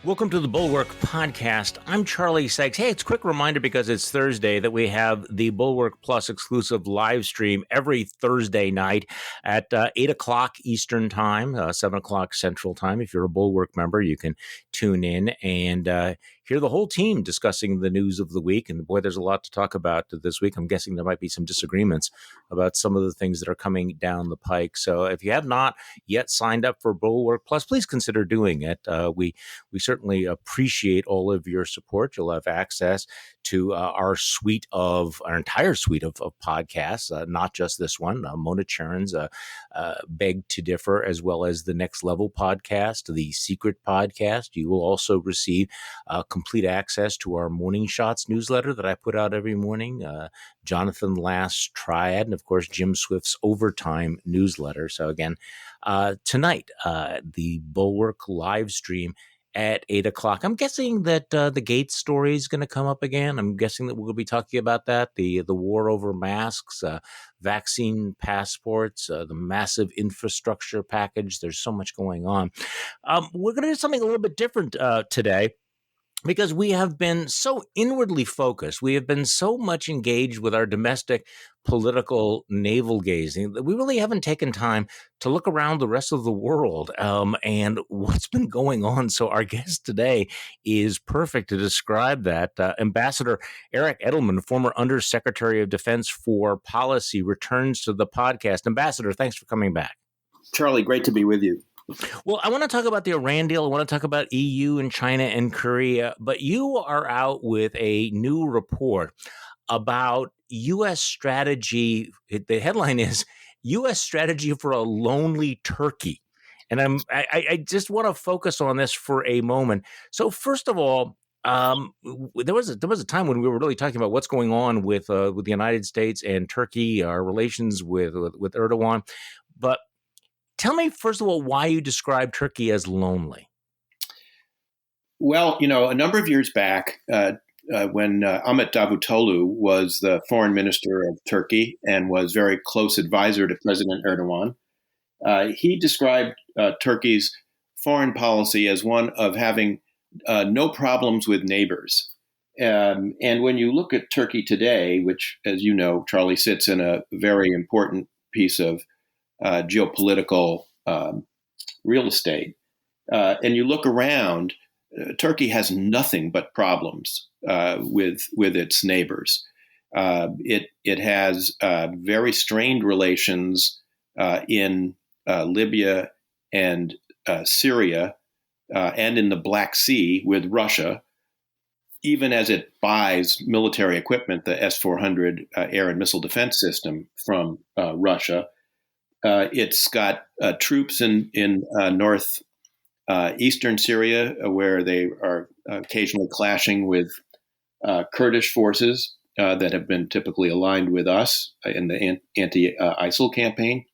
Welcome to the Bulwark Podcast. I'm Charlie Sykes. Hey, it's a quick reminder because it's Thursday that we have the Bulwark Plus exclusive live stream every Thursday night at 8 o'clock Eastern Time, 7 o'clock Central Time. If you're a Bulwark member, you can tune in and hear the whole team discussing the news of the week. And boy, there's a lot to talk about this week. I'm guessing there might be some disagreements about some of the things that are coming down the pike. So if you have not yet signed up for Bulwark Plus, please consider doing it. We certainly appreciate all of your support. You'll have access to our entire suite of podcasts, not just this one. Mona Charon's Beg to Differ, as well as the Next Level podcast, the Secret podcast. You will also receive complete access to our Morning Shots newsletter that I put out every morning, Jonathan Last's Triad, and of course, Jim Swift's Overtime newsletter. So again, tonight, the Bulwark live stream at 8 o'clock. I'm guessing that the Gates story is going to come up again. I'm guessing that we'll be talking about that, the war over masks, vaccine passports, the massive infrastructure package. There's so much going on. We're going to do something a little bit different today, because we have been so inwardly focused. We have been so much engaged with our domestic political navel gazing that we really haven't taken time to look around the rest of the world and what's been going on. So our guest today is perfect to describe that. Ambassador Eric Edelman, former Undersecretary of Defense for Policy, returns to the podcast. Ambassador, thanks for coming back. Charlie, great to be with you. Well, I want to talk about the Iran deal. I want to talk about EU and China and Korea, but you are out with a new report about U.S. strategy. The headline is U.S. strategy for a lonely Turkey. And I just want to focus on this for a moment. So first of all, there was a time when we were really talking about what's going on with the United States and Turkey, our relations with Erdogan. But tell me, first of all, why you describe Turkey as lonely. Well, a number of years back, when Ahmet Davutoglu was the foreign minister of Turkey and was very close advisor to President Erdogan, he described Turkey's foreign policy as one of having no problems with neighbors. And when you look at Turkey today, which, as you know, Charlie, sits in a very important piece of geopolitical real estate, and you look around, Turkey has nothing but problems with its neighbors. It has very strained relations in Libya and Syria and in the Black Sea with Russia, even as it buys military equipment, the S-400 air and missile defense system from Russia. It's got troops in northeastern Syria, where they are occasionally clashing with Kurdish forces that have been typically aligned with us in the anti-ISIL campaign.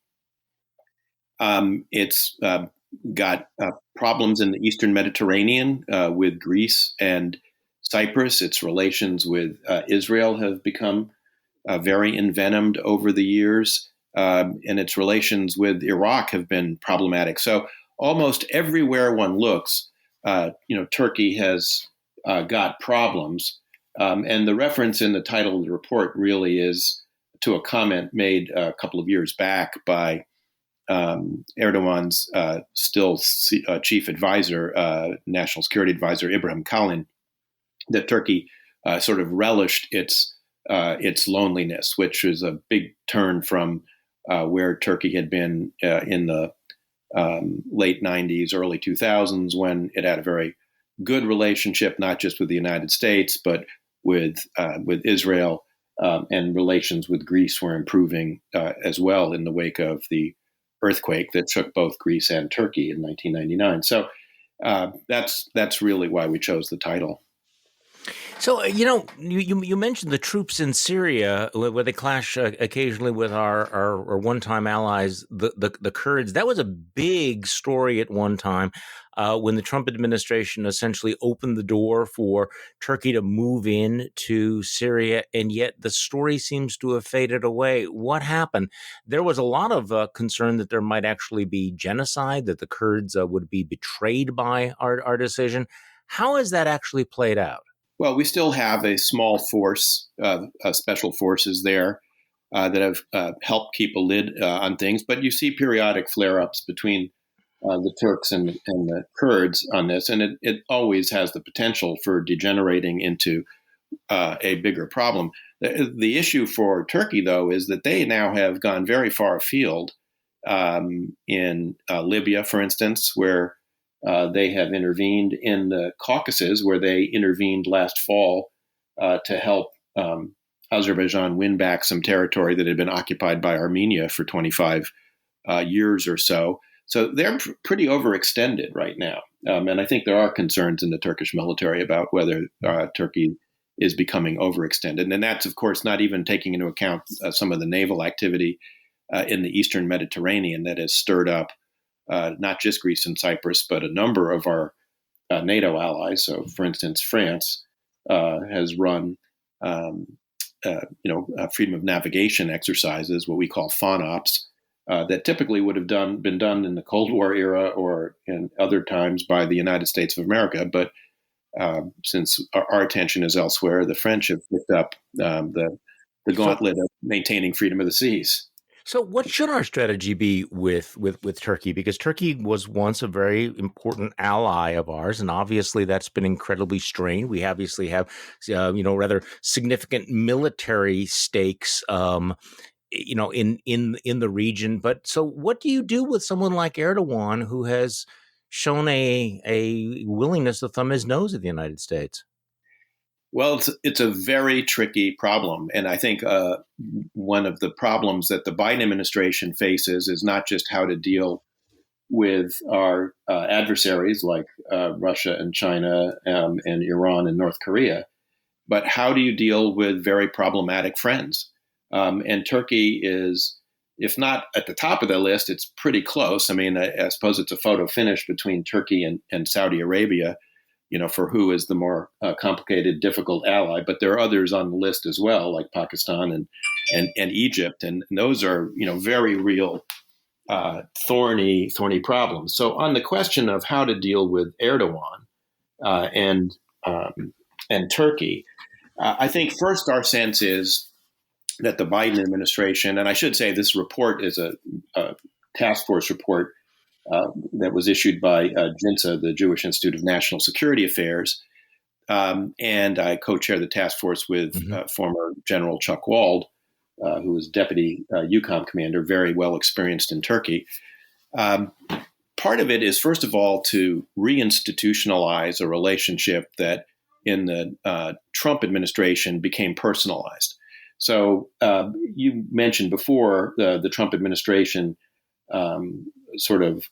It's got problems in the Eastern Mediterranean with Greece and Cyprus. Its relations with Israel have become very envenomed over the years. And its relations with Iraq have been problematic. So almost everywhere one looks, Turkey has got problems. And the reference in the title of the report really is to a comment made a couple of years back by Erdogan's still chief advisor, national security advisor, Ibrahim Kalin, that Turkey sort of relished its loneliness, which is a big turn from where Turkey had been in the late 90s, early 2000s, when it had a very good relationship, not just with the United States, but with Israel, and relations with Greece were improving as well in the wake of the earthquake that shook both Greece and Turkey in 1999. So that's really why we chose the title. So, you mentioned the troops in Syria, where they clash occasionally with our one-time allies, the Kurds. That was a big story at one time when the Trump administration essentially opened the door for Turkey to move in to Syria, and yet the story seems to have faded away. What happened? There was a lot of concern that there might actually be genocide, that the Kurds would be betrayed by our decision. How has that actually played out? Well, we still have a small force of special forces there that have helped keep a lid on things, but you see periodic flare-ups between the Turks and the Kurds on this, and it always has the potential for degenerating into a bigger problem. The issue for Turkey, though, is that they now have gone very far afield in Libya, for instance, where they have intervened, in the Caucasus, where they intervened last fall to help Azerbaijan win back some territory that had been occupied by Armenia for 25 years or so. So they're pretty overextended right now. And I think there are concerns in the Turkish military about whether Turkey is becoming overextended. And that's, of course, not even taking into account some of the naval activity in the Eastern Mediterranean that has stirred up not just Greece and Cyprus, but a number of our NATO allies. So, for instance, France has run freedom of navigation exercises, what we call FONOPs, that typically would have been done in the Cold War era or in other times by the United States of America. But since our attention is elsewhere, the French have picked up the gauntlet of maintaining freedom of the seas. So, what should our strategy be with Turkey? Because Turkey was once a very important ally of ours, and obviously that's been incredibly strained. We obviously have, rather significant military stakes, in the region. But so, what do you do with someone like Erdogan, who has shown a willingness to thumb his nose at the United States? Well, it's a very tricky problem. And I think one of the problems that the Biden administration faces is not just how to deal with our adversaries like Russia and China and Iran and North Korea, but how do you deal with very problematic friends? And Turkey is, if not at the top of the list, it's pretty close. I mean, I suppose it's a photo finish between Turkey and Saudi Arabia, for who is the more complicated, difficult ally. But there are others on the list as well, like Pakistan and Egypt. And those are, very real thorny problems. So on the question of how to deal with Erdogan and Turkey, I think first our sense is that the Biden administration, and I should say this report is a task force report that was issued by JINSA, the Jewish Institute of National Security Affairs. And I co-chair the task force with former General Chuck Wald, who was deputy EUCOM commander, very well experienced in Turkey. Part of it is, first of all, to reinstitutionalize a relationship that in the Trump administration became personalized. So you mentioned before the Trump administration sort of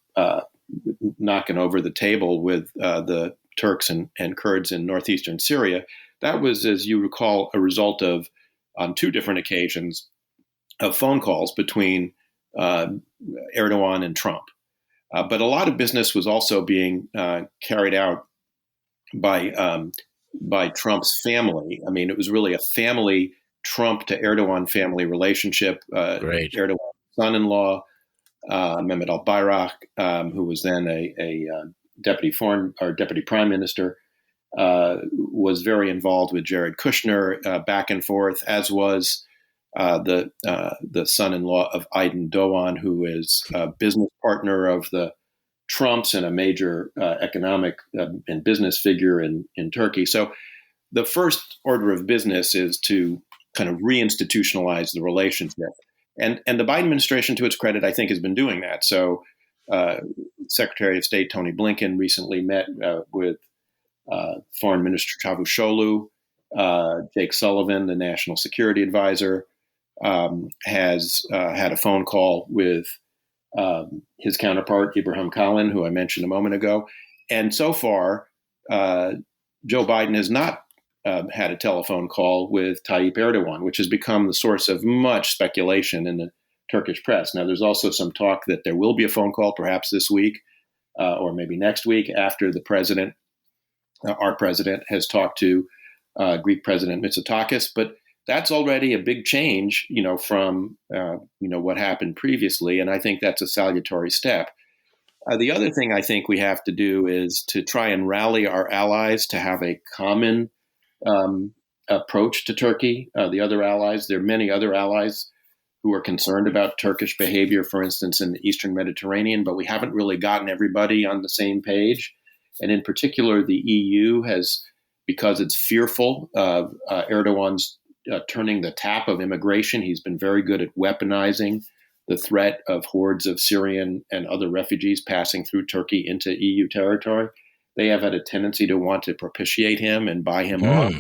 knocking over the table with the Turks and Kurds in northeastern Syria. That was, as you recall, a result of, on two different occasions, of phone calls between Erdogan and Trump. But a lot of business was also being carried out by Trump's family. I mean, it was really a family Trump to Erdogan family relationship. Great. Erdogan's son-in-law, Mehmet al-Bayrak, who was then a deputy prime minister, was very involved with Jared Kushner back and forth, as was the son-in-law of Aydin Doğan, who is a business partner of the Trumps and a major economic and business figure in Turkey. So the first order of business is to kind of reinstitutionalize the relationship. And the Biden administration, to its credit, I think has been doing that. So Secretary of State Tony Blinken recently met with Foreign Minister Çavuşoğlu. Jake Sullivan, the National Security Advisor, has had a phone call with his counterpart, Ibrahim Kalin, who I mentioned a moment ago. And so far, Joe Biden has not had a telephone call with Tayyip Erdogan, which has become the source of much speculation in the Turkish press. Now, there's also some talk that there will be a phone call, perhaps this week or maybe next week, after the president, our president, has talked to Greek President Mitsotakis. But that's already a big change, from what happened previously, and I think that's a salutary step. The other thing I think we have to do is to try and rally our allies to have a common approach to Turkey. The other allies, there are many other allies who are concerned about Turkish behavior, for instance, in the Eastern Mediterranean, but we haven't really gotten everybody on the same page. And in particular, the EU has, because it's fearful of Erdogan's turning the tap of immigration, he's been very good at weaponizing the threat of hordes of Syrian and other refugees passing through Turkey into EU territory. They have had a tendency to want to propitiate him and buy him off.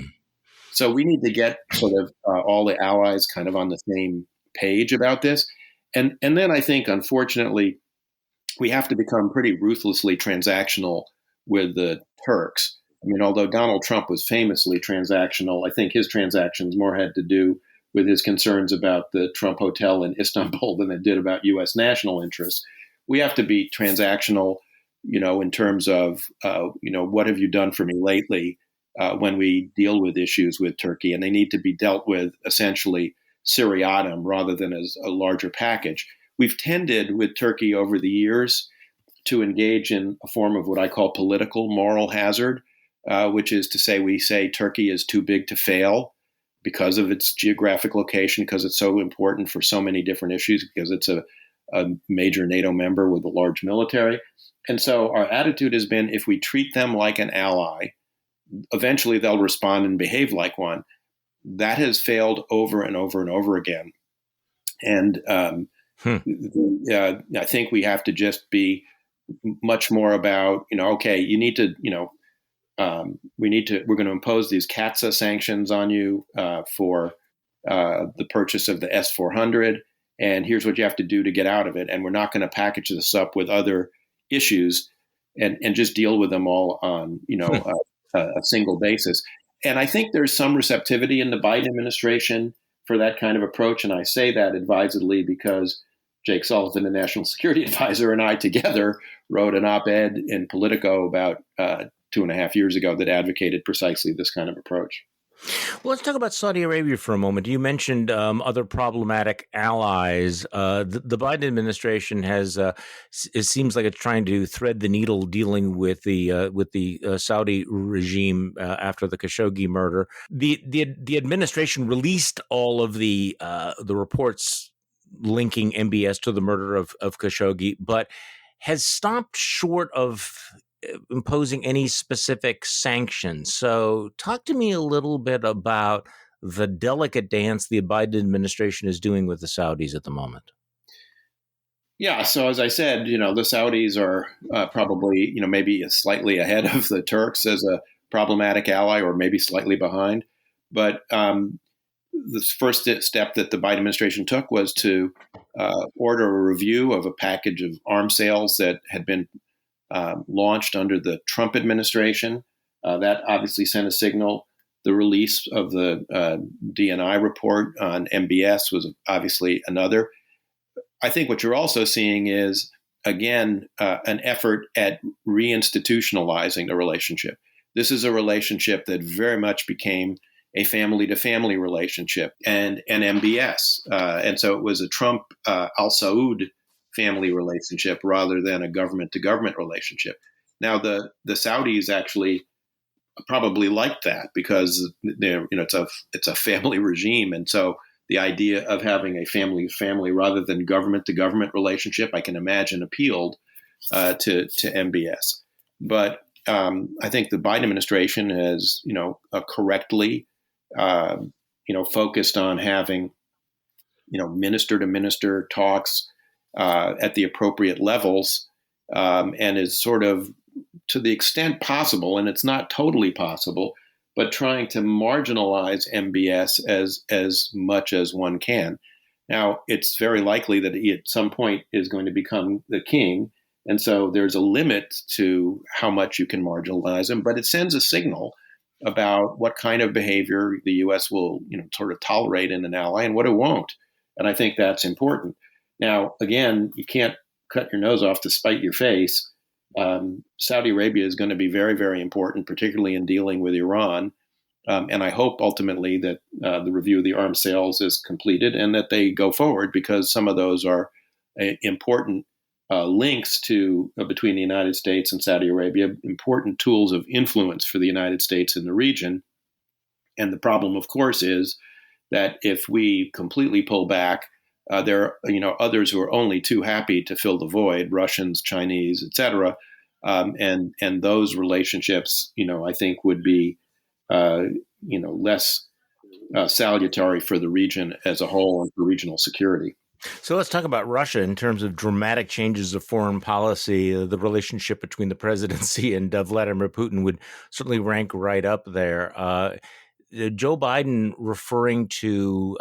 So we need to get sort of all the allies kind of on the same page about this. And then I think, unfortunately, we have to become pretty ruthlessly transactional with the Turks. I mean, although Donald Trump was famously transactional, I think his transactions more had to do with his concerns about the Trump Hotel in Istanbul than it did about U.S. national interests. We have to be transactional, in terms of, what have you done for me lately when we deal with issues with Turkey, and they need to be dealt with essentially seriatim rather than as a larger package. We've tended with Turkey over the years to engage in a form of what I call political moral hazard, which is to say we say Turkey is too big to fail because of its geographic location, because it's so important for so many different issues, because it's a major NATO member with a large military. And so our attitude has been, if we treat them like an ally, eventually they'll respond and behave like one. That has failed over and over and over again. And I think we have to just be much more about, okay, you need to, we're going to impose these CATSA sanctions on you for the purchase of the S-400. And here's what you have to do to get out of it. And we're not going to package this up with other issues and just deal with them all on, a single basis. And I think there's some receptivity in the Biden administration for that kind of approach. And I say that advisedly because Jake Sullivan, the national security advisor, and I together wrote an op-ed in Politico about 2.5 years ago that advocated precisely this kind of approach. Well, let's talk about Saudi Arabia for a moment. You mentioned other problematic allies. The Biden administration has, it seems like it's trying to thread the needle dealing with the Saudi regime after the Khashoggi murder. The administration released all of the reports linking MBS to the murder of Khashoggi, but has stopped short of imposing any specific sanctions. So talk to me a little bit about the delicate dance the Biden administration is doing with the Saudis at the moment. Yeah, so as I said, the Saudis are probably, maybe slightly ahead of the Turks as a problematic ally, or maybe slightly behind. But the first step that the Biden administration took was to order a review of a package of arms sales that had been launched under the Trump administration. That obviously sent a signal. The release of the DNI report on MBS was obviously another. I think what you're also seeing is, again, an effort at reinstitutionalizing the relationship. This is a relationship that very much became a family-to-family relationship and MBS. And so it was a Trump Al Saud family relationship rather than a government-to-government relationship. Now, the Saudis actually probably like that because it's a family regime, and so the idea of having a family-to-family rather than government-to-government relationship, I can imagine, appealed to MBS. But I think the Biden administration has, correctly, focused on having, minister-to-minister talks at the appropriate levels, and is sort of, to the extent possible, and it's not totally possible, but trying to marginalize MBS as much as one can. Now, it's very likely that he at some point is going to become the king, and so there's a limit to how much you can marginalize him, but it sends a signal about what kind of behavior the U.S. will, sort of tolerate in an ally and what it won't. And I think that's important. Now, again, you can't cut your nose off to spite your face. Saudi Arabia is going to be very, very important, particularly in dealing with Iran. And I hope ultimately that the review of the arms sales is completed and that they go forward, because some of those are important links to between the United States and Saudi Arabia, important tools of influence for the United States in the region. And the problem, of course, is that if we completely pull back, there are others who are only too happy to fill the void, Russians, Chinese, et cetera. And those relationships, I think would be, less salutary for the region as a whole and for regional security. So let's talk about Russia in terms of dramatic changes of foreign policy. The relationship between the presidency and Vladimir Putin would certainly rank right up there. Joe Biden referring to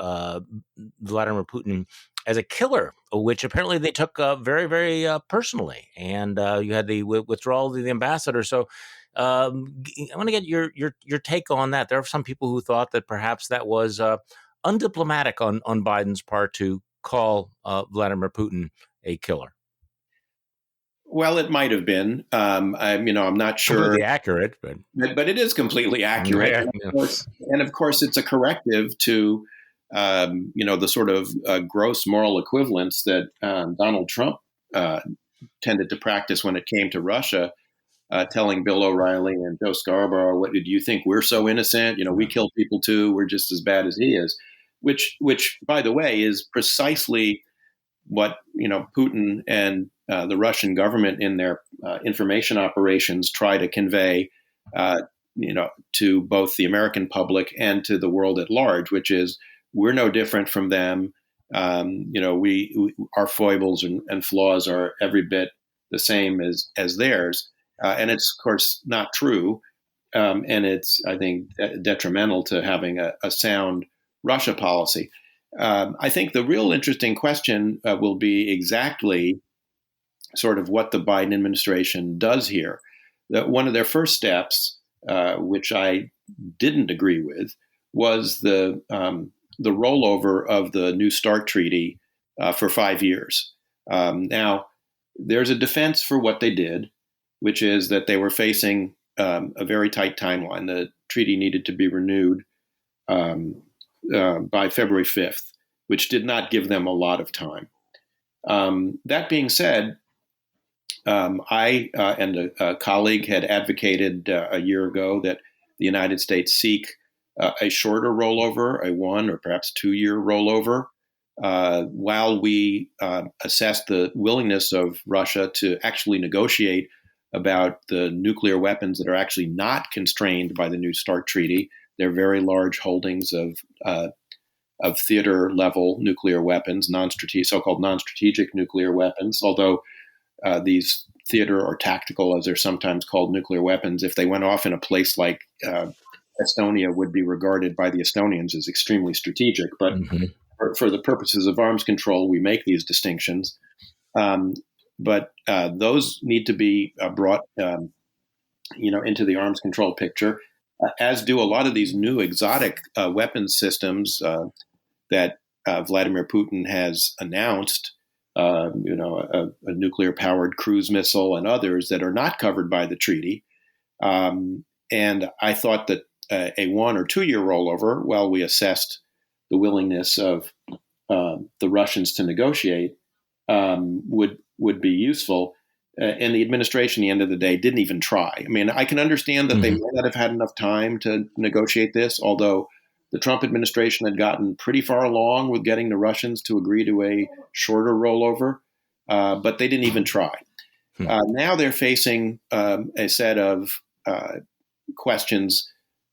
Vladimir Putin as a killer, which apparently they took very, very personally. And you had the withdrawal of the ambassador. So I want to get your take on that. There are some people who thought that perhaps that was undiplomatic on Biden's part to call Vladimir Putin a killer. Well, it might have been. I'm not sure. Completely accurate, but it is completely accurate. Yeah. And of course, it's a corrective to, the sort of gross moral equivalence that Donald Trump tended to practice when it came to Russia, telling Bill O'Reilly and Joe Scarborough, "What do you think? We're so innocent. We kill people too. We're just as bad as he is." Which, by the way, is precisely what Putin and the Russian government in their information operations try to convey, to both the American public and to the world at large, which is we're no different from them. Our foibles and flaws are every bit the same as theirs, and it's of course not true, and it's, I think, detrimental to having a sound Russia policy. I think the real interesting question will be exactly sort of what the Biden administration does here. One of their first steps, which I didn't agree with, was the rollover of the New START treaty for 5 years. Now, there's a defense for what they did, which is that they were facing a very tight timeline. The treaty needed to be renewed by February 5th, which did not give them a lot of time. That being said, I and a colleague had advocated a year ago that the United States seek a shorter rollover, a 1 or perhaps 2 year rollover, while we assess the willingness of Russia to actually negotiate about the nuclear weapons that are actually not constrained by the New START treaty. They're very large holdings of theater level nuclear weapons, so-called non-strategic nuclear weapons, although these theater or tactical, as they're sometimes called, nuclear weapons, if they went off in a place like Estonia, would be regarded by the Estonians as extremely strategic. But for the purposes of arms control, we make these distinctions. But those need to be brought into the arms control picture, as do a lot of these new exotic weapons systems that Vladimir Putin has announced, a nuclear-powered cruise missile and others that are not covered by the treaty. And I thought that a 1 or 2 year rollover, while we assessed the willingness of the Russians to negotiate, would be useful. And the administration, at the end of the day, didn't even try. I mean, I can understand that they might not have had enough time to negotiate this, although the Trump administration had gotten pretty far along with getting the Russians to agree to a shorter rollover, but they didn't even try. Now they're facing a set of questions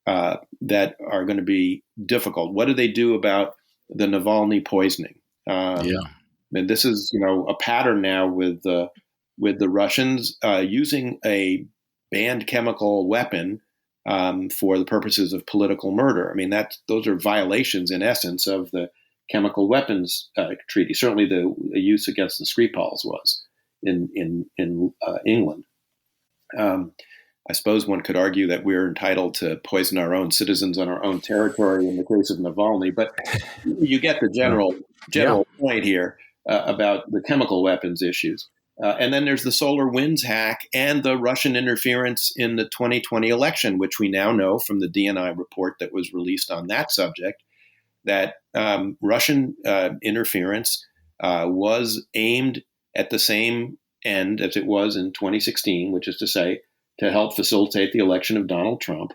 that are going to be difficult. What do they do about the Navalny poisoning? And this is, a pattern now with the Russians using a banned chemical weapon for the purposes of political murder. I mean, those are violations, in essence, of the chemical weapons treaty. Certainly, the use against the Skripals was in England. I suppose one could argue that we're entitled to poison our own citizens on our own territory in the case of Navalny, but you get the general point here about the chemical weapons issues. And then there's the solar winds hack and the Russian interference in the 2020 election, which we now know from the DNI report that was released on that subject, that Russian interference was aimed at the same end as it was in 2016, which is to say, to help facilitate the election of Donald Trump,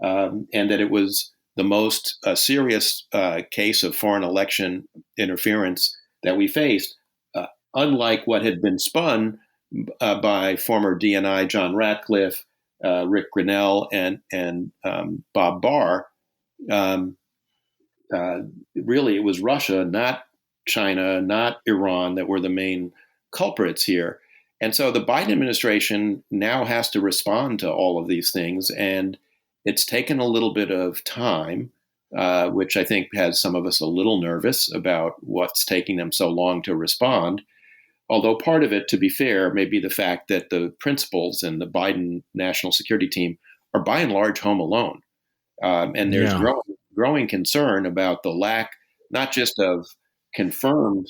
and that it was the most serious case of foreign election interference that we faced, unlike what had been spun by former DNI John Ratcliffe, Rick Grinnell, and Bob Barr. Really, it was Russia, not China, not Iran, that were the main culprits here. And so the Biden administration now has to respond to all of these things, and it's taken a little bit of time, which I think has some of us a little nervous about what's taking them so long to respond. Although part of it, to be fair, may be the fact that the principals in the Biden national security team are by and large home alone. And there's growing concern about the lack, not just of confirmed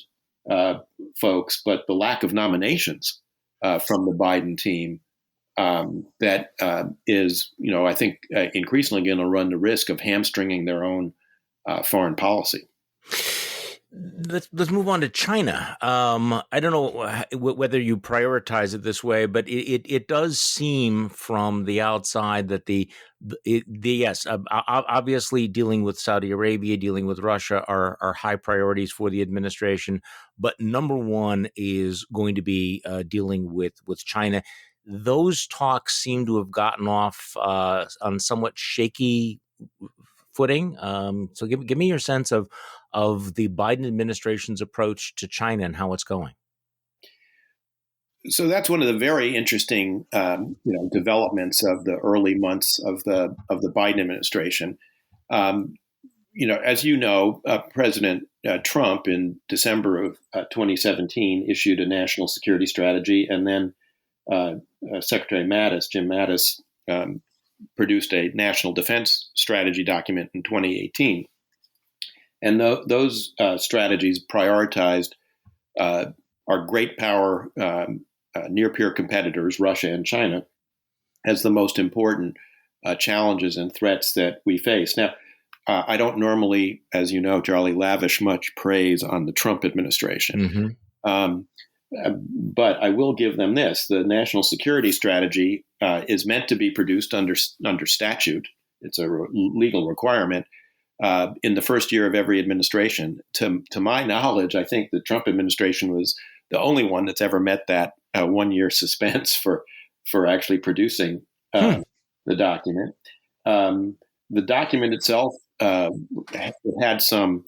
folks, but the lack of nominations from the Biden team that is, I think, increasingly going to run the risk of hamstringing their own foreign policy. Let's move on to China. I don't know whether you prioritize it this way, but it does seem from the outside that obviously dealing with Saudi Arabia, dealing with Russia are high priorities for the administration. But number one is going to be dealing with China. Those talks seem to have gotten off on somewhat shaky footing. So give me your sense of the Biden administration's approach to China and how it's going. So that's one of the very interesting, developments of the early months of the Biden administration. As you know, President Trump in December of 2017 issued a national security strategy, and then Secretary Jim Mattis, produced a national defense strategy document in 2018. And those strategies prioritized our great power near-peer competitors, Russia and China, as the most important challenges and threats that we face. Now, I don't normally, as you know, Charlie, lavish much praise on the Trump administration. Mm-hmm. But I will give them this. The national security strategy is meant to be produced under statute. It's a legal requirement in the first year of every administration. To my knowledge, I think the Trump administration was the only one that's ever met that 1-year suspense for actually producing the document. The document itself had some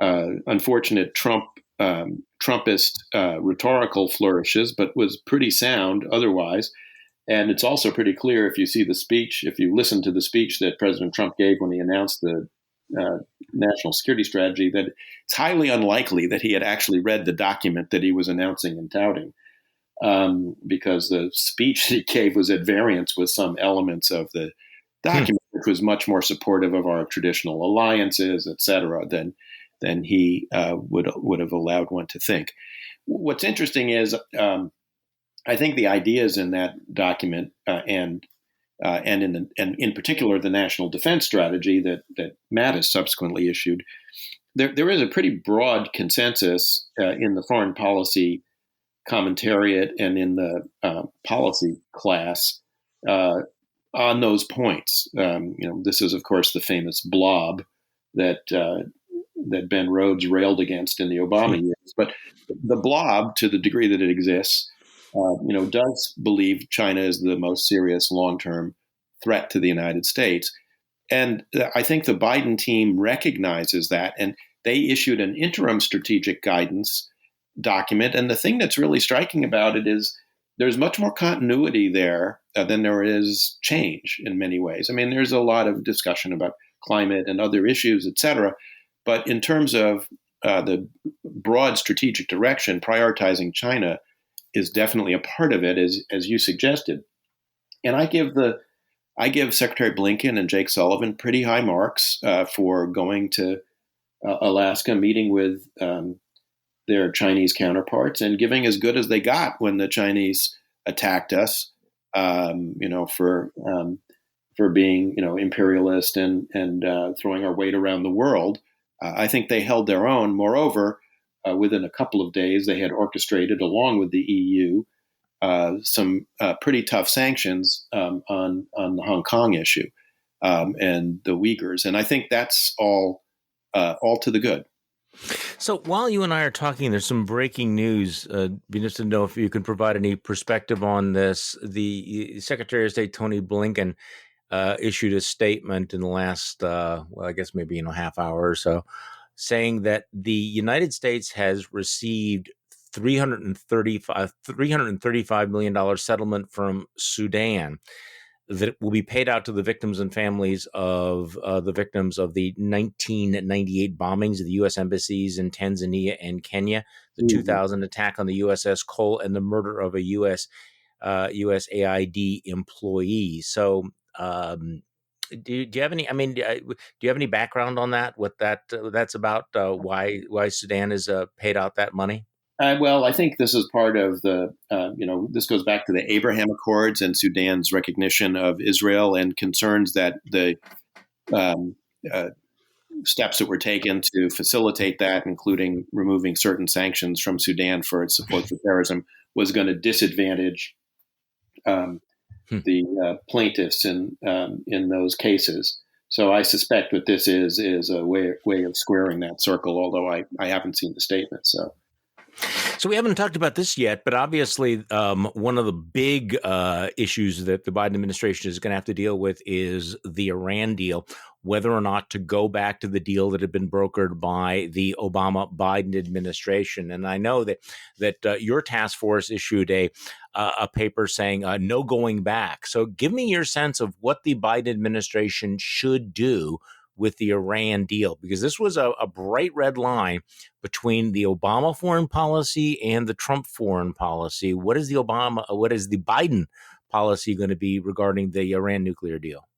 unfortunate Trumpist rhetorical flourishes, but was pretty sound otherwise. And it's also pretty clear if you listen to the speech that President Trump gave when he announced the national security strategy, that it's highly unlikely that he had actually read the document that he was announcing and touting, because the speech he gave was at variance with some elements of the document, which was much more supportive of our traditional alliances, et cetera, than he would have allowed one to think. What's interesting is I think the ideas in that document and in particular the national defense strategy that Mattis subsequently issued, there is a pretty broad consensus in the foreign policy commentariat and in the policy class on those points. This is, of course, the famous blob that Ben Rhodes railed against in the Obama years. But the blob, to the degree that it exists, does believe China is the most serious long-term threat to the United States. And I think the Biden team recognizes that, and they issued an interim strategic guidance document. And the thing that's really striking about it is there's much more continuity there than there is change in many ways. I mean, there's a lot of discussion about climate and other issues, et cetera. But in terms of the broad strategic direction, prioritizing China is definitely a part of it, as you suggested. And I give Secretary Blinken and Jake Sullivan pretty high marks for going to Alaska, meeting with their Chinese counterparts, and giving as good as they got when the Chinese attacked us, for being imperialist and throwing our weight around the world. I think they held their own. Moreover, within a couple of days, they had orchestrated, along with the EU, some pretty tough sanctions on the Hong Kong issue and the Uyghurs, and I think that's all to the good. So while you and I are talking, there's some breaking news. Be interested to know if you can provide any perspective on this. The Secretary of State Tony Blinken issued a statement in the last, I guess maybe half hour or so, saying that the United States has received $335 million settlement from Sudan that will be paid out to the victims and families of the victims of the 1998 bombings of the U.S. embassies in Tanzania and Kenya, the 2000 attack on the USS Cole, and the murder of a USAID employee. So, do you have any? I mean, do you have any background on that? What that's about? Why Sudan has paid out that money? Well, I think this is part of the, this goes back to the Abraham Accords and Sudan's recognition of Israel and concerns that the steps that were taken to facilitate that, including removing certain sanctions from Sudan for its support for terrorism, was going to disadvantage the plaintiffs in those cases. So I suspect that this is a way of squaring that circle, although I haven't seen the statement. So we haven't talked about this yet, but obviously one of the big issues that the Biden administration is going to have to deal with is the Iran deal, whether or not to go back to the deal that had been brokered by the Obama-Biden administration. And I know that your task force issued a paper saying no going back. So give me your sense of what the Biden administration should do with the Iran deal, because this was a bright red line between the Obama foreign policy and the Trump foreign policy. What is the Biden policy going to be regarding the Iran nuclear deal?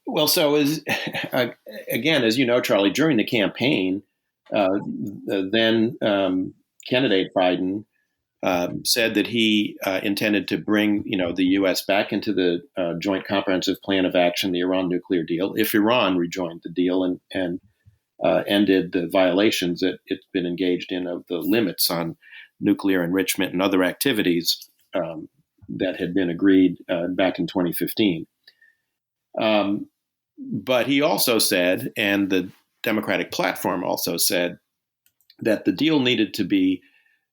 Well, so again, as you know, Charlie, during the campaign, then candidate Biden said that he intended to bring, the U.S. back into the Joint Comprehensive Plan of Action, the Iran nuclear deal, if Iran rejoined the deal and ended the violations that it's been engaged in of the limits on nuclear enrichment and other activities that had been agreed back in 2015. But he also said, and the Democratic platform also said, that the deal needed to be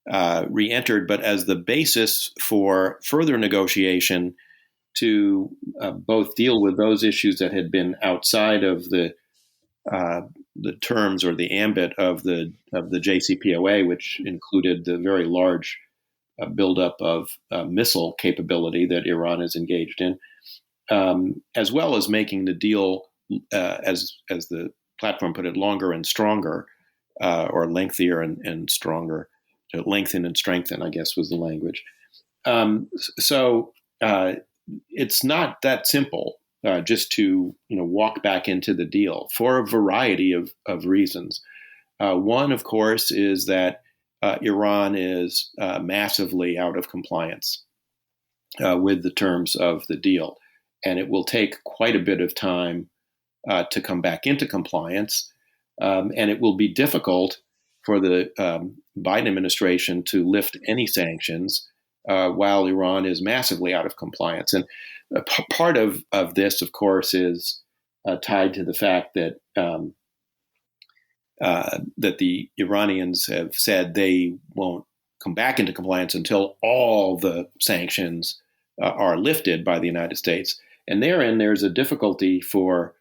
re-entered, but as the basis for further negotiation to both deal with those issues that had been outside of the terms or the ambit of the JCPOA, which included the very large buildup of missile capability that Iran is engaged in, as well as making the deal, as the platform put it, longer and stronger, or lengthier and stronger. To lengthen and strengthen, I guess, was the language. So it's not that simple just to walk back into the deal for a variety of reasons. One, of course, is that Iran is massively out of compliance with the terms of the deal, and it will take quite a bit of time to come back into compliance, and it will be difficult for the Biden administration to lift any sanctions while Iran is massively out of compliance. And part of this, of course, is tied to the fact that that the Iranians have said they won't come back into compliance until all the sanctions are lifted by the United States. And there's a difficulty for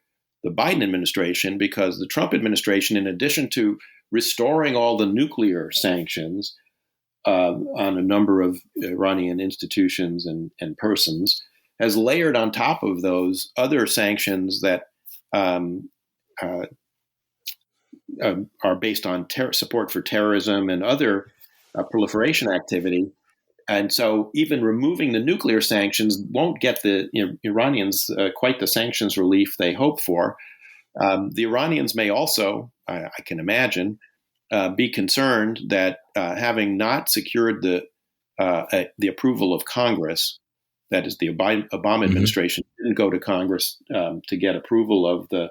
the Biden administration because the Trump administration, in addition to restoring all the nuclear sanctions on a number of Iranian institutions and persons, has layered on top of those other sanctions that are based on support for terrorism and other proliferation activity. And so even removing the nuclear sanctions won't get the Iranians quite the sanctions relief they hope for. The Iranians may also, I can imagine, be concerned that having not secured the approval of Congress, that is, the Obama administration didn't go to Congress to get approval of the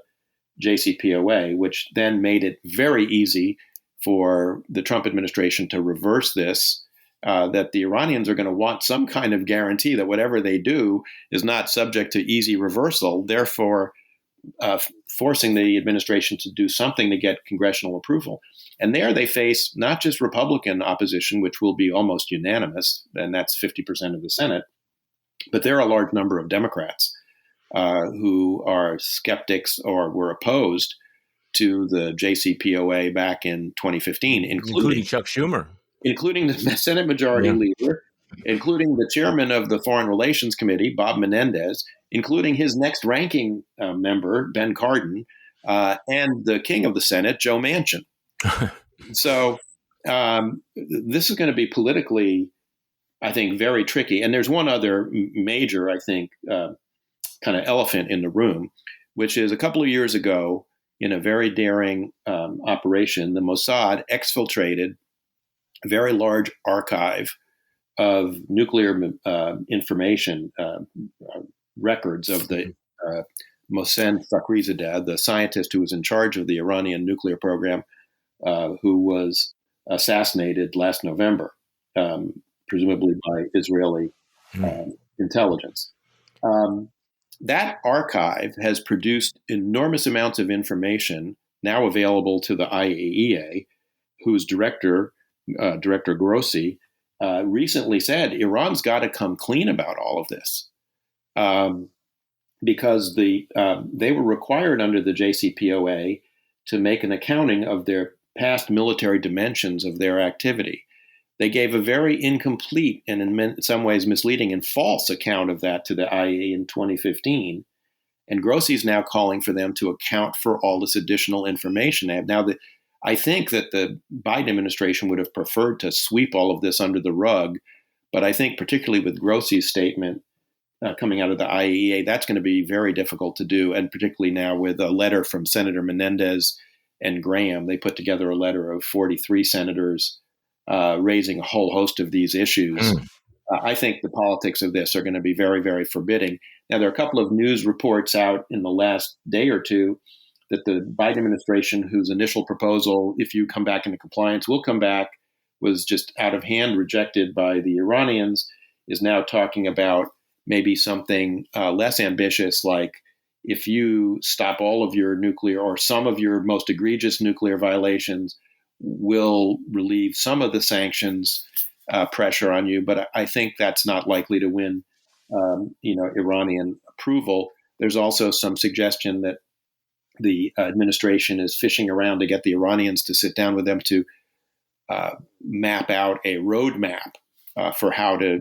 JCPOA, which then made it very easy for the Trump administration to reverse this that the Iranians are going to want some kind of guarantee that whatever they do is not subject to easy reversal, therefore forcing the administration to do something to get congressional approval. And there they face not just Republican opposition, which will be almost unanimous, and that's 50% of the Senate, but there are a large number of Democrats who are skeptics or were opposed to the JCPOA back in 2015, including Chuck Schumer, including the Senate Majority Leader, including the chairman of the Foreign Relations Committee, Bob Menendez, including his next ranking member, Ben Cardin, and the king of the Senate, Joe Manchin. So this is going to be politically, I think, very tricky. And there's one other major, I think, kind of elephant in the room, which is a couple of years ago, in a very daring operation, the Mossad exfiltrated a very large archive of nuclear information records of the Mohsen Fakhrizadeh, the scientist who was in charge of the Iranian nuclear program, who was assassinated last November, presumably by Israeli intelligence. That archive has produced enormous amounts of information now available to the IAEA, whose director Grossi, recently said Iran's got to come clean about all of this, because they were required under the JCPOA to make an accounting of their past military dimensions of their activity. They gave a very incomplete and in some ways misleading and false account of that to the IAEA in 2015. And Grossi is now calling for them to account for all this additional information they have. Now, I think that the Biden administration would have preferred to sweep all of this under the rug. But I think particularly with Grossi's statement coming out of the IAEA, that's going to be very difficult to do. And particularly now with a letter from Senator Menendez and Graham, they put together a letter of 43 senators raising a whole host of these issues. I think the politics of this are going to be very, very forbidding. Now, there are a couple of news reports out in the last day or two that the Biden administration, whose initial proposal, if you come back into compliance, will come back, was just out of hand rejected by the Iranians, is now talking about maybe something less ambitious, like if you stop all of your nuclear or some of your most egregious nuclear violations, will relieve some of the sanctions pressure on you. But I think that's not likely to win, Iranian approval. There's also some suggestion that the administration is fishing around to get the Iranians to sit down with them to map out a roadmap for how to,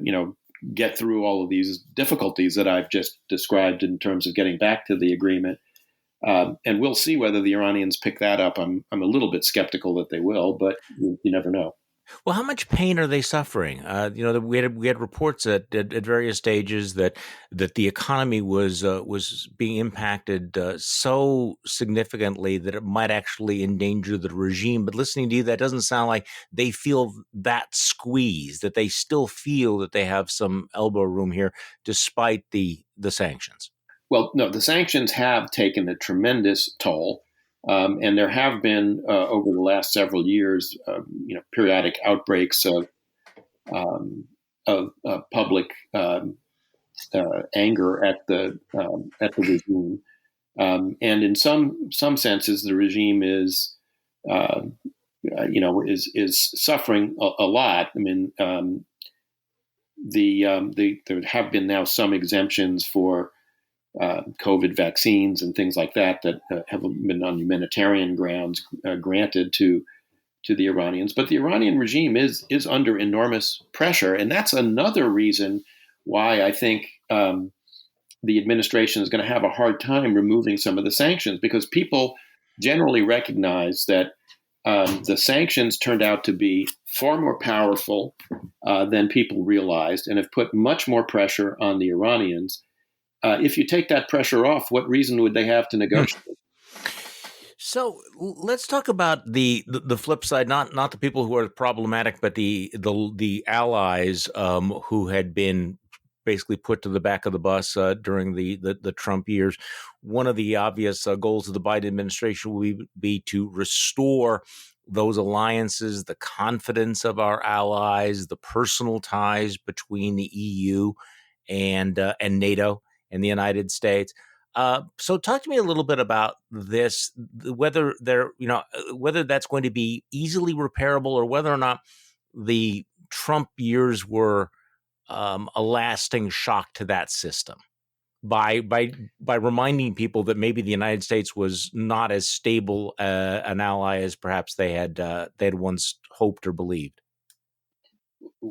get through all of these difficulties that I've just described in terms of getting back to the agreement. And we'll see whether the Iranians pick that up. I'm a little bit skeptical that they will, but you never know. Well, how much pain are they suffering? We had reports at various stages that the economy was being impacted so significantly that it might actually endanger the regime. But listening to you, that doesn't sound like they feel that squeeze. That they still feel that they have some elbow room here, despite the sanctions. Well, no, the sanctions have taken a tremendous toll. And there have been over the last several years, periodic outbreaks of public anger at the regime, and in some senses, the regime is suffering a lot. I mean, there have been now some exemptions for COVID vaccines and things like that have been on humanitarian grounds granted to the Iranians. But the Iranian regime is under enormous pressure. And that's another reason why I think the administration is going to have a hard time removing some of the sanctions, because people generally recognize that the sanctions turned out to be far more powerful than people realized and have put much more pressure on the Iranians. If you take that pressure off, what reason would they have to negotiate? So let's talk about the flip side, not the people who are problematic, but the allies who had been basically put to the back of the bus during the Trump years. One of the obvious goals of the Biden administration will be to restore those alliances, the confidence of our allies, the personal ties between the EU and NATO and the United States. So talk to me a little bit about this, whether whether that's going to be easily repairable or whether or not the Trump years were a lasting shock to that system by reminding people that maybe the United States was not as stable an ally as perhaps they'd once hoped or believed.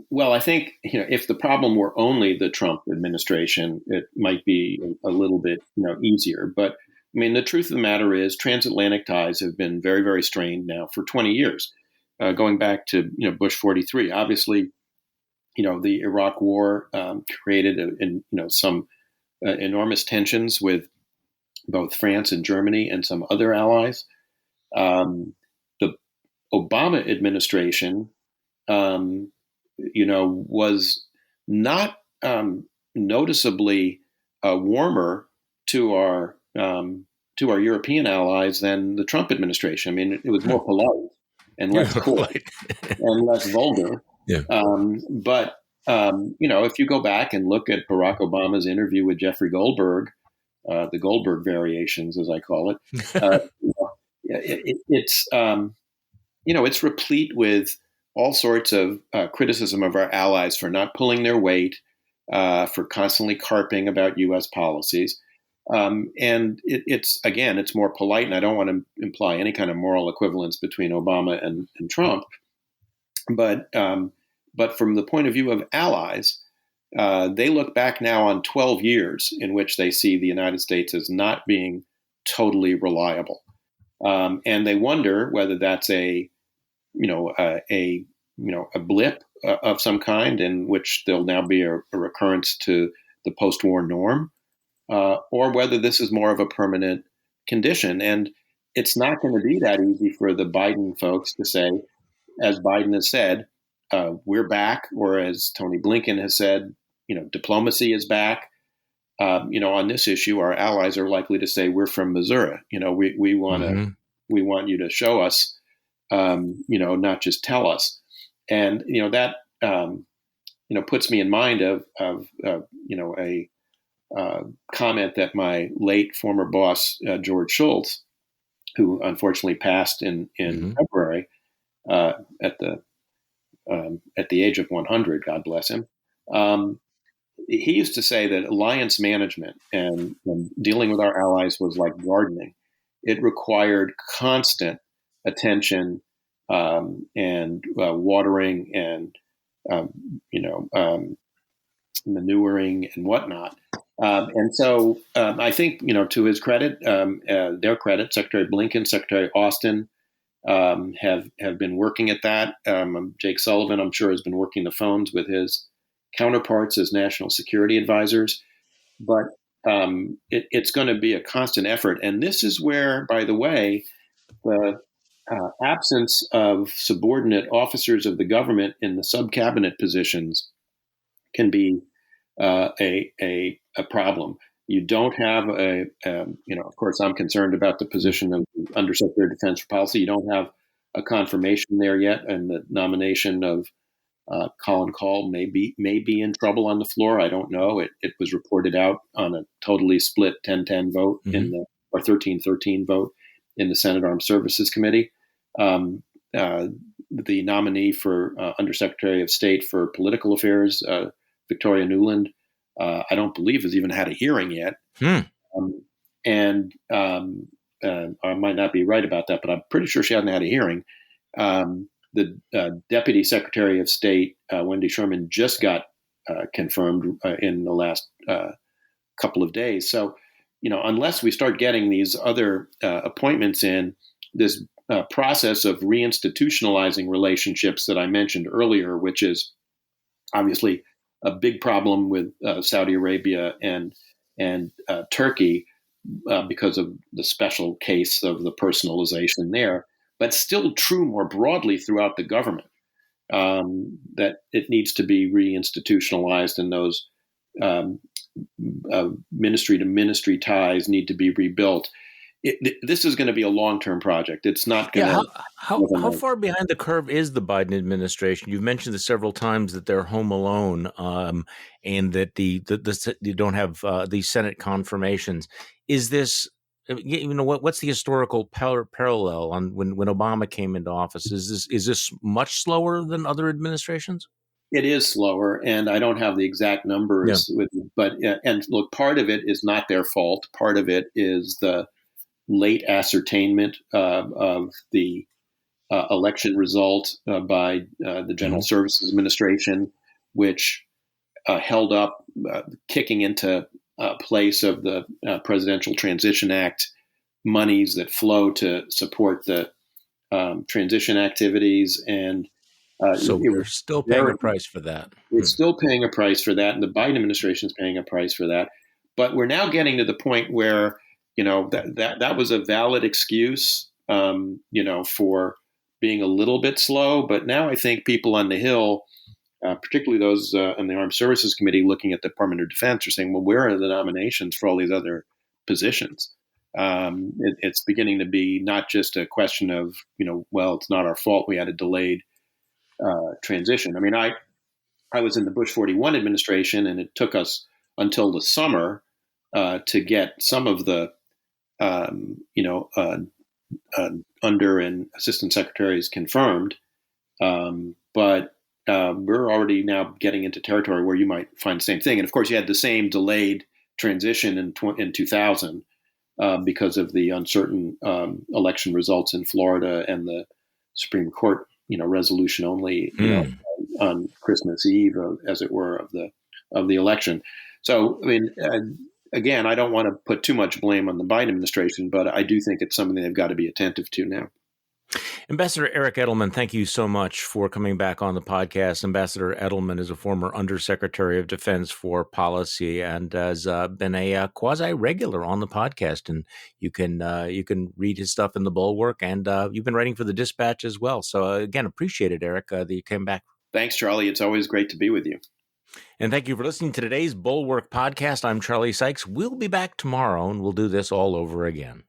Well, I think if the problem were only the Trump administration, it might be a little bit easier. But I mean, the truth of the matter is, transatlantic ties have been very, very strained now for 20 years, going back to Bush 43. Obviously, the Iraq War created some enormous tensions with both France and Germany and some other allies. The Obama administration, was not noticeably warmer to our European allies than the Trump administration. I mean, it was more polite and less coy and less vulgar. Yeah. But if you go back and look at Barack Obama's interview with Jeffrey Goldberg, the Goldberg variations, as I call it, it's replete with all sorts of criticism of our allies for not pulling their weight, for constantly carping about U.S. policies. And it's more polite, and I don't want to imply any kind of moral equivalence between Obama and Trump. But from the point of view of allies, they look back now on 12 years in which they see the United States as not being totally reliable. And they wonder whether that's a blip of some kind in which there'll now be a recurrence to the post-war norm, or whether this is more of a permanent condition. And it's not going to be that easy for the Biden folks to say, as Biden has said, we're back, or as Tony Blinken has said, diplomacy is back. On this issue, our allies are likely to say, we're from Missouri. We want you to show us, not just tell us. And, that, puts me in mind of a comment that my late former boss, George Shultz, who unfortunately passed in February, at the age of 100, God bless him. He used to say that alliance management and dealing with our allies was like gardening. It required constant attention and watering and manuring and whatnot. And so I think to his credit, their credit, Secretary Blinken, Secretary Austin have been working at that. Jake Sullivan, I'm sure, has been working the phones with his counterparts as national security advisors. But it's going to be a constant effort. And this is where, by the way, the absence of subordinate officers of the government in the sub-cabinet positions can be a problem. You don't have of course, I'm concerned about the position of the Undersecretary of Defense for Policy. You don't have a confirmation there yet, and the nomination of Colin Kahl may be in trouble on the floor. I don't know. It was reported out on a totally split 10-10 vote or 13-13 vote in the Senate Armed Services Committee. The nominee for Undersecretary of State for Political Affairs, Victoria Nuland, I don't believe has even had a hearing yet. I might not be right about that, but I'm pretty sure she hasn't had a hearing. The Deputy Secretary of State, Wendy Sherman, just got confirmed in the last couple of days. So, unless we start getting these other appointments in, this process of reinstitutionalizing relationships that I mentioned earlier, which is obviously a big problem with Saudi Arabia and Turkey because of the special case of the personalization there, but still true more broadly throughout the government, that it needs to be reinstitutionalized, and those ministry to ministry ties need to be rebuilt. this is going to be a long-term project. It's not going Yeah, to how overnight. far behind the curve is the Biden administration? You've mentioned this several times that they're home alone, and that you don't have these Senate confirmations. Is this, what's the historical parallel on when Obama came into office? Is this much slower than other administrations? It is slower, and I don't have the exact Yeah. numbers but and look, part of it is not their fault. Part of it is the late ascertainment of the election result by the General Mhm. Services Administration, which held up kicking into place of the Presidential Transition Act monies that flow to support the transition activities, and So it we're was still paying very. a price for that. We're still paying a price for that, and the Biden administration is paying a price for that. But we're now getting to the point where that was a valid excuse, for being a little bit slow. But now I think people on the Hill, particularly those in the Armed Services Committee looking at the Department of Defense, are saying, "Well, where are the nominations for all these other positions?" It's beginning to be not just a question of, well, it's not our fault we had a delayed transition. I mean, I was in the Bush 41 administration, and it took us until the summer to get some of the, under and assistant secretaries confirmed. But we're already now getting into territory where you might find the same thing. And of course, you had the same delayed transition in 2000 because of the uncertain election results in Florida and the Supreme Court, resolution only, Hmm. on Christmas Eve, as it were, of the election. So, I mean, again, I don't want to put too much blame on the Biden administration, but I do think it's something they've got to be attentive to now. Ambassador Eric Edelman, thank you so much for coming back on the podcast. Ambassador Edelman is a former Undersecretary of Defense for Policy and has been a quasi-regular on the podcast. And you can read his stuff in the Bulwark, and you've been writing for the Dispatch as well. So again, appreciate it, Eric, that you came back. Thanks, Charlie. It's always great to be with you. And thank you for listening to today's Bulwark podcast. I'm Charlie Sykes. We'll be back tomorrow, and we'll do this all over again.